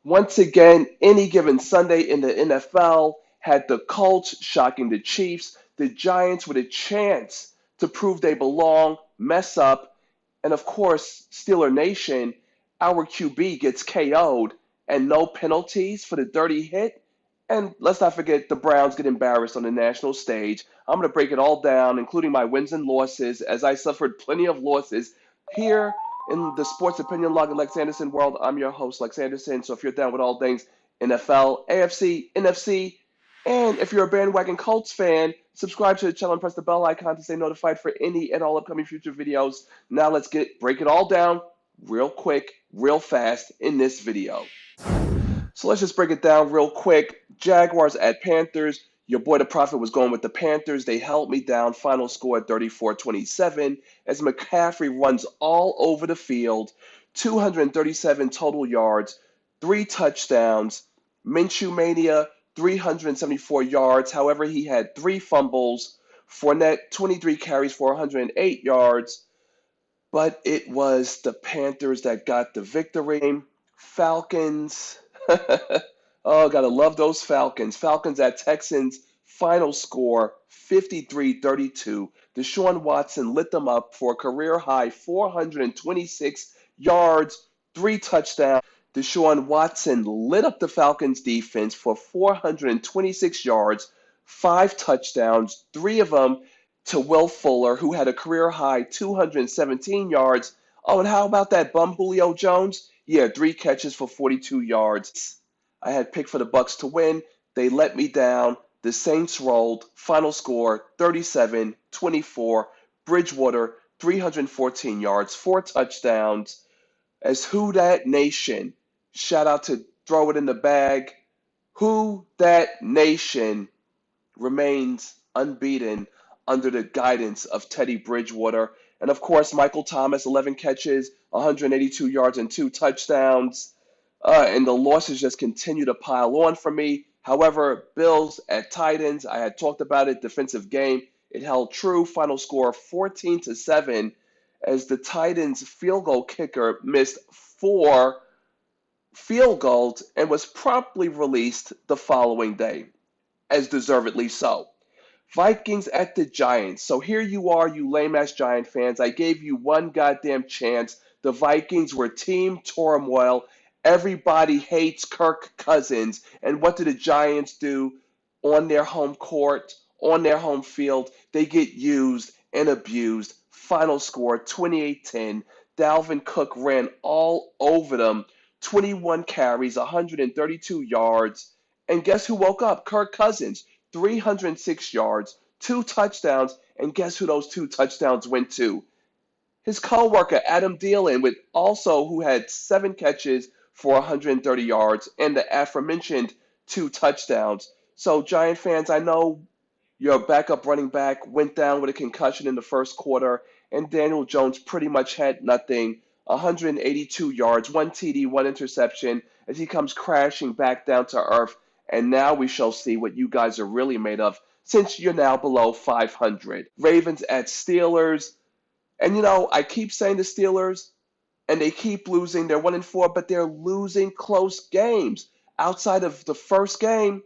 Once again, any given Sunday in the NFL had the Colts shocking the Chiefs, the Giants with a chance to prove they belong, mess up, and of course, Steeler Nation, our QB gets KO'd and no penalties for the dirty hit. And let's not forget the Browns get embarrassed on the national stage. I'm going to break it all down, including my wins and losses, as I suffered plenty of losses here in the Sports Opinion Log of LexAnderson world. I'm your host, Lex Anderson. So if you're down with all things NFL, AFC, NFC, and if you're a bandwagon Colts fan, subscribe to the channel and press the bell icon to stay notified for any and all upcoming future videos. Now let's break it all down real quick, real fast in this video. So let's just break it down real quick. Jaguars at Panthers. Your boy the Prophet was going with the Panthers. They held me down. Final score 34-27 as McCaffrey runs all over the field. 237 total yards, 3 touchdowns. Minshew Mania, 374 yards. However, he had 3 fumbles. Fournette, 23 carries for 108 yards. But it was the Panthers that got the victory. Falcons. Oh, gotta love those Falcons. Falcons at Texans. Final score 53-32. Deshaun Watson lit them up for a career high 426 yards, 3 touchdowns. Deshaun Watson lit up the Falcons defense for 426 yards, 5 touchdowns, 3 of them to Will Fuller, who had a career high 217 yards. Oh, and how about that bum Julio Jones? Yeah, 3 catches for 42 yards. I had picked for the Bucks to win. They let me down. The Saints rolled. Final score 37-24. Bridgewater 314 yards, 4 touchdowns. As Who Dat Nation, shout out to Throw It in the Bag. Who Dat Nation remains unbeaten under the guidance of Teddy Bridgewater. And of course, Michael Thomas, 11 catches, 182 yards, and 2 touchdowns. And the losses just continue to pile on for me. However, Bills at Titans, I had talked about it, defensive game. It held true. Final score 14-7 as the Titans field goal kicker missed 4 field goals and was promptly released the following day, as deservedly so. Vikings at the Giants. So here you are, you lame-ass Giant fans. I gave you one goddamn chance. The Vikings were team turmoil. Everybody hates Kirk Cousins. And what do the Giants do on their home court, on their home field? They get used and abused. Final score 28-10. Dalvin Cook ran all over them. 21 carries, 132 yards. And guess who woke up? Kirk Cousins. 306 yards, 2 touchdowns, and guess who those 2 touchdowns went to? His co-worker Adam Thielen, who had 7 catches for 130 yards and the aforementioned 2 touchdowns. So Giant fans, I know your backup running back went down with a concussion in the first quarter, and Daniel Jones pretty much had nothing. 182 yards, 1 TD, 1 interception as he comes crashing back down to earth. And now we shall see what you guys are really made of since you're now below 500. Ravens at Steelers. And I keep saying the Steelers, and they keep losing. They're 1-4, but they're losing close games. Outside of the first game,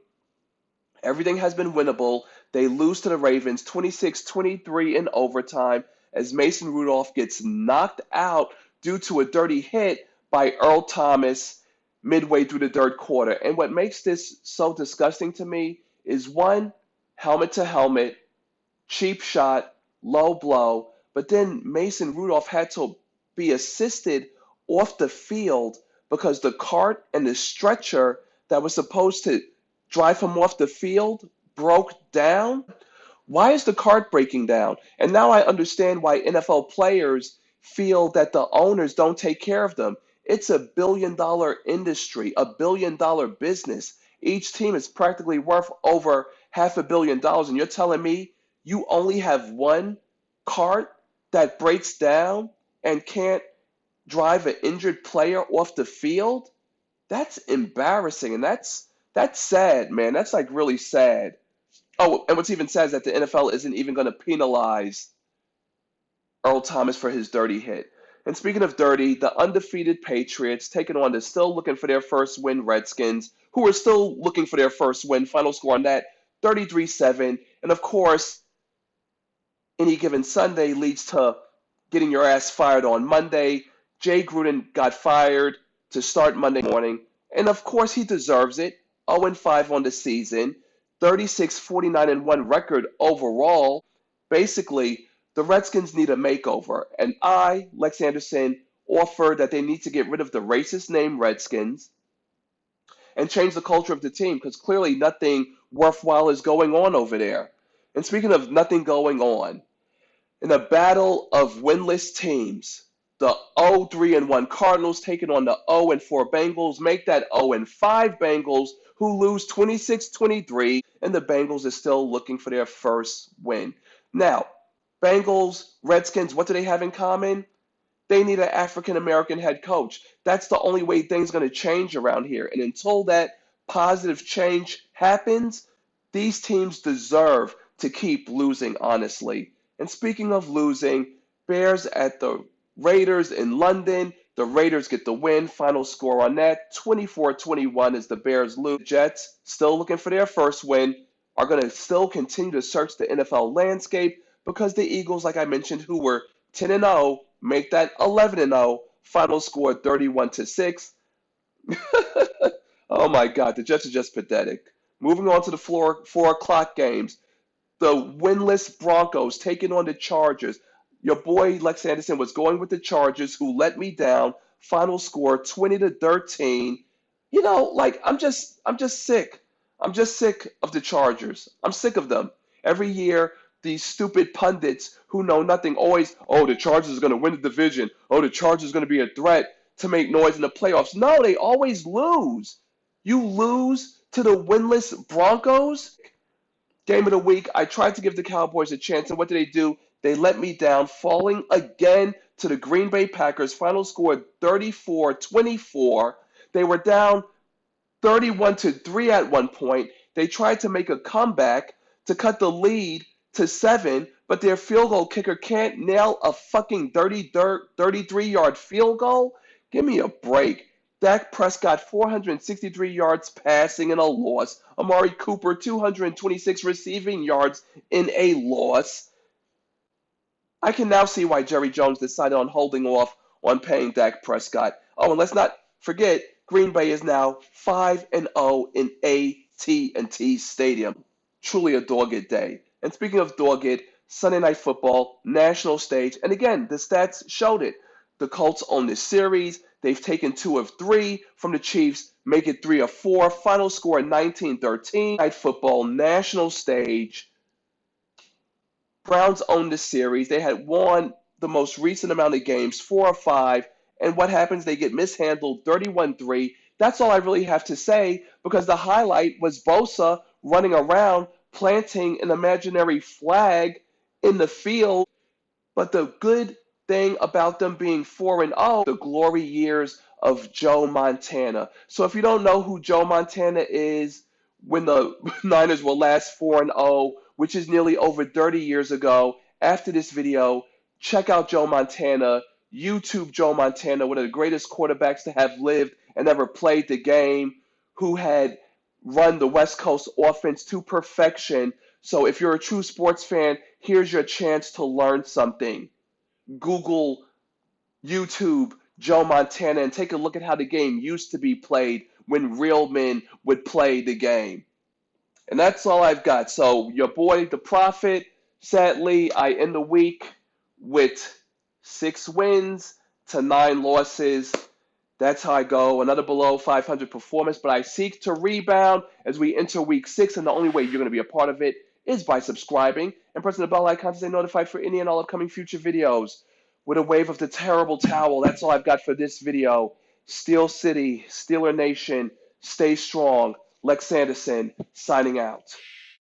everything has been winnable. They lose to the Ravens 26-23 in overtime as Mason Rudolph gets knocked out due to a dirty hit by Earl Thomas midway through the third quarter. And what makes this so disgusting to me is one, helmet to helmet, cheap shot, low blow, but then Mason Rudolph had to be assisted off the field because the cart and the stretcher that was supposed to drive him off the field broke down. Why is the cart breaking down? And now I understand why NFL players feel that the owners don't take care of them. It's a $1 billion industry, a $1 billion business. Each team is practically worth over $500 million. And you're telling me you only have one cart that breaks down and can't drive an injured player off the field? That's embarrassing. And that's sad, man. That's like really sad. Oh, and what's even sad is that the NFL isn't even going to penalize Earl Thomas for his dirty hit. And speaking of dirty, the undefeated Patriots taking on the still looking for their first win Redskins, who are still looking for their first win. Final score on that, 33-7. And of course, any given Sunday leads to getting your ass fired on Monday. Jay Gruden got fired to start Monday morning. And of course, he deserves it. 0-5 on the season, 36-49-1 record overall. Basically, the Redskins need a makeover. And I, LexAnderson, offer that they need to get rid of the racist name Redskins and change the culture of the team because clearly nothing worthwhile is going on over there. And speaking of nothing going on, in a battle of winless teams, the 0-3-1 Cardinals taking on the 0-4 Bengals make that 0-5 Bengals who lose 26-23, and the Bengals are still looking for their first win. Now, Bengals, Redskins, what do they have in common? They need an African American head coach. That's the only way things are going to change around here. And until that positive change happens, these teams deserve to keep losing, honestly. And speaking of losing, Bears at the Raiders in London. The Raiders get the win. Final score on that, 24-21 as the Bears lose. Jets, still looking for their first win, are going to still continue to search the NFL landscape because the Eagles, like I mentioned, who were 10-0, make that 11-0. Final score 31-6. Oh my God, the Jets are just pathetic. Moving on to the 4 o'clock games. The winless Broncos taking on the Chargers. Your boy LexAnderson was going with the Chargers, who let me down. Final score 20-13. I'm just sick. I'm just sick of the Chargers. I'm sick of them. Every year, these stupid pundits who know nothing always, oh, the Chargers are going to win the division. Oh, the Chargers are going to be a threat to make noise in the playoffs. No, they always lose. You lose to the winless Broncos? Game of the week, I tried to give the Cowboys a chance, and what did they do? They let me down, falling again to the Green Bay Packers. Final score 34-24. They were down 31-3 at one point. They tried to make a comeback to cut the lead to 7, but their field goal kicker can't nail a fucking 33-yard field goal? Give me a break. Dak Prescott, 463 yards passing in a loss. Amari Cooper, 226 receiving yards in a loss. I can now see why Jerry Jones decided on holding off on paying Dak Prescott. Oh, and let's not forget, Green Bay is now 5-0 in AT&T Stadium. Truly a dogged day. And speaking of dogged, Sunday Night Football, national stage. And again, the stats showed it. The Colts own this series. They've taken 2 of 3 from the Chiefs, make it 3 of 4. Final score 19-13. Night Football, national stage. Browns own this series. They had won the most recent amount of games, 4 of 5. And what happens? They get mishandled 31-3. That's all I really have to say because the highlight was Bosa running around planting an imaginary flag in the field. But the good thing about them being 4-0, the glory years of Joe Montana. So if you don't know who Joe Montana is, when the Niners were last 4-0, which is nearly over 30 years ago, after this video, check out Joe Montana, YouTube Joe Montana, one of the greatest quarterbacks to have lived and ever played the game, who had run the West Coast offense to perfection. So if you're a true sports fan, here's your chance to learn something. Google, YouTube, Joe Montana, and take a look at how the game used to be played when real men would play the game. And that's all I've got. So your boy, The Prophet, sadly, I end the week with 6 wins to 9 losses. That's how I go. Another below 500 performance, but I seek to rebound as we enter week 6, and the only way you're going to be a part of it is by subscribing and pressing the bell icon to stay notified for any and all upcoming future videos. With a wave of the terrible towel, that's all I've got for this video. Steel City, Steeler Nation, stay strong. LexAnderson, signing out.